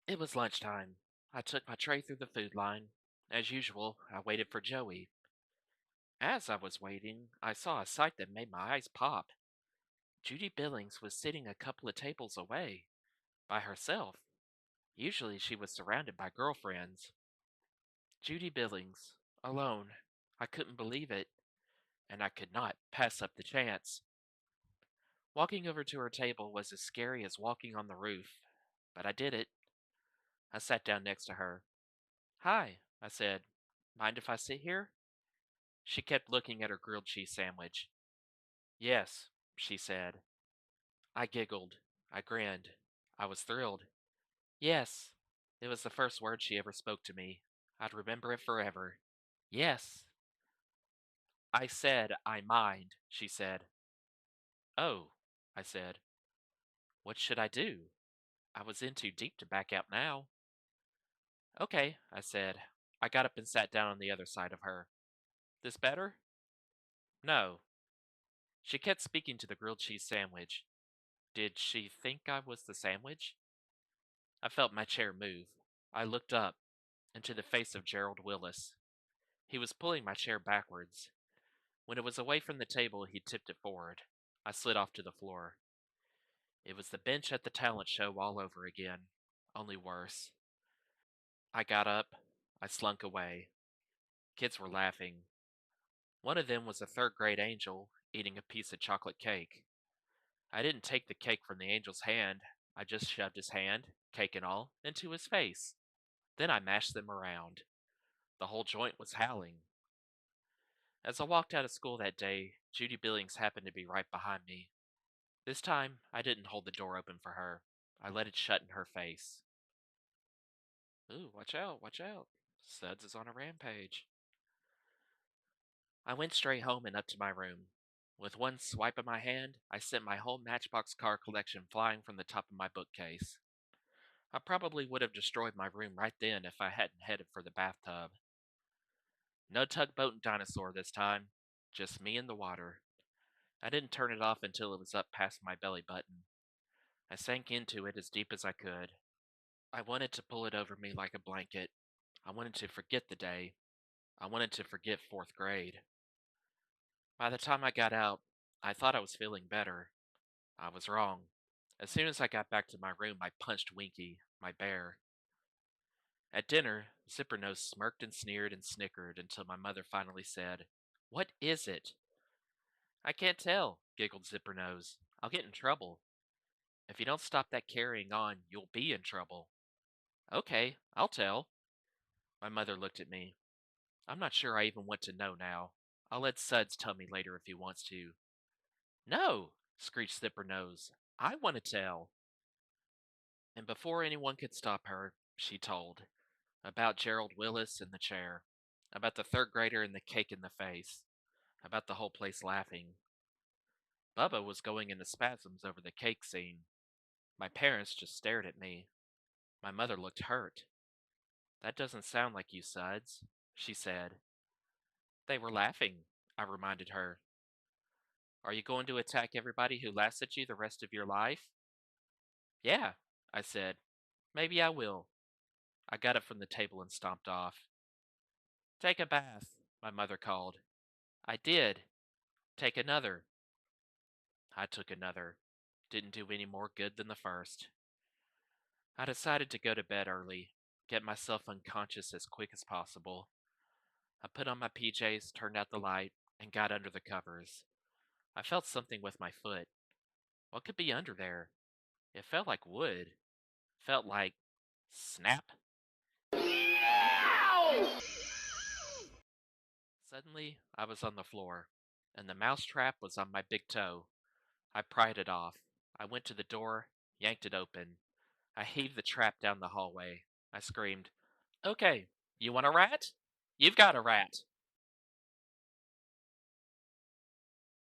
It was lunchtime. I took my tray through the food line. As usual, I waited for Joey. As I was waiting, I saw a sight that made my eyes pop. Judy Billings was sitting a couple of tables away, by herself. Usually she was surrounded by girlfriends. Judy Billings, alone. I couldn't believe it, and I could not pass up the chance. Walking over to her table was as scary as walking on the roof, but I did it. I sat down next to her. Hi, I said. Mind if I sit here? She kept looking at her grilled cheese sandwich. Yes, she said. I giggled. I grinned. I was thrilled. Yes. It was the first word she ever spoke to me. I'd remember it forever. Yes. I said I mind, she said. Oh, I said. What should I do? I was in too deep to back out now. Okay, I said. I got up and sat down on the other side of her. This better? No. She kept speaking to the grilled cheese sandwich. Did she think I was the sandwich? I felt my chair move. I looked up into the face of Gerald Willis. He was pulling my chair backwards. When it was away from the table, he tipped it forward. I slid off to the floor. It was the bench at the talent show all over again, only worse. I got up. I slunk away. Kids were laughing. One of them was a third grade angel eating a piece of chocolate cake. I didn't take the cake from the angel's hand. I just shoved his hand, cake and all, into his face. Then I mashed them around. The whole joint was howling. As I walked out of school that day, Judy Billings happened to be right behind me. This time, I didn't hold the door open for her. I let it shut in her face. Ooh, watch out, watch out. Suds is on a rampage. I went straight home and up to my room. With one swipe of my hand, I sent my whole Matchbox car collection flying from the top of my bookcase. I probably would have destroyed my room right then if I hadn't headed for the bathtub. No tugboat and dinosaur this time. Just me and the water. I didn't turn it off until it was up past my belly button. I sank into it as deep as I could. I wanted to pull it over me like a blanket. I wanted to forget the day. I wanted to forget fourth grade. By the time I got out, I thought I was feeling better. I was wrong. As soon as I got back to my room, I punched Winky, my bear. At dinner, Zippernose smirked and sneered and snickered until my mother finally said, "What is it?" "I can't tell," giggled Zippernose. "I'll get in trouble. If you don't stop that carrying on, you'll be in trouble." "Okay, I'll tell." My mother looked at me. "I'm not sure I even want to know now. I'll let Suds tell me later if he wants to." "No!" screeched Zippernose. "I want to tell." And before anyone could stop her, she told. About Gerald Willis in the chair. About the third grader and the cake in the face. About the whole place laughing. Bubba was going into spasms over the cake scene. My parents just stared at me. My mother looked hurt. "That doesn't sound like you, Suds," she said. "They were laughing," I reminded her. "Are you going to attack everybody who laughs at you the rest of your life?" "Yeah," I said. "Maybe I will." I got up from the table and stomped off. "Take a bath," my mother called. I did. "Take another." I took another. Didn't do any more good than the first. I decided to go to bed early, get myself unconscious as quick as possible. I put on my PJs, turned out the light, and got under the covers. I felt something with my foot. What could be under there? It felt like wood. Felt like snap. Suddenly, I was on the floor, and the mousetrap was on my big toe. I pried it off. I went to the door, yanked it open. I heaved the trap down the hallway. I screamed, "Okay, you want a rat? You've got a rat."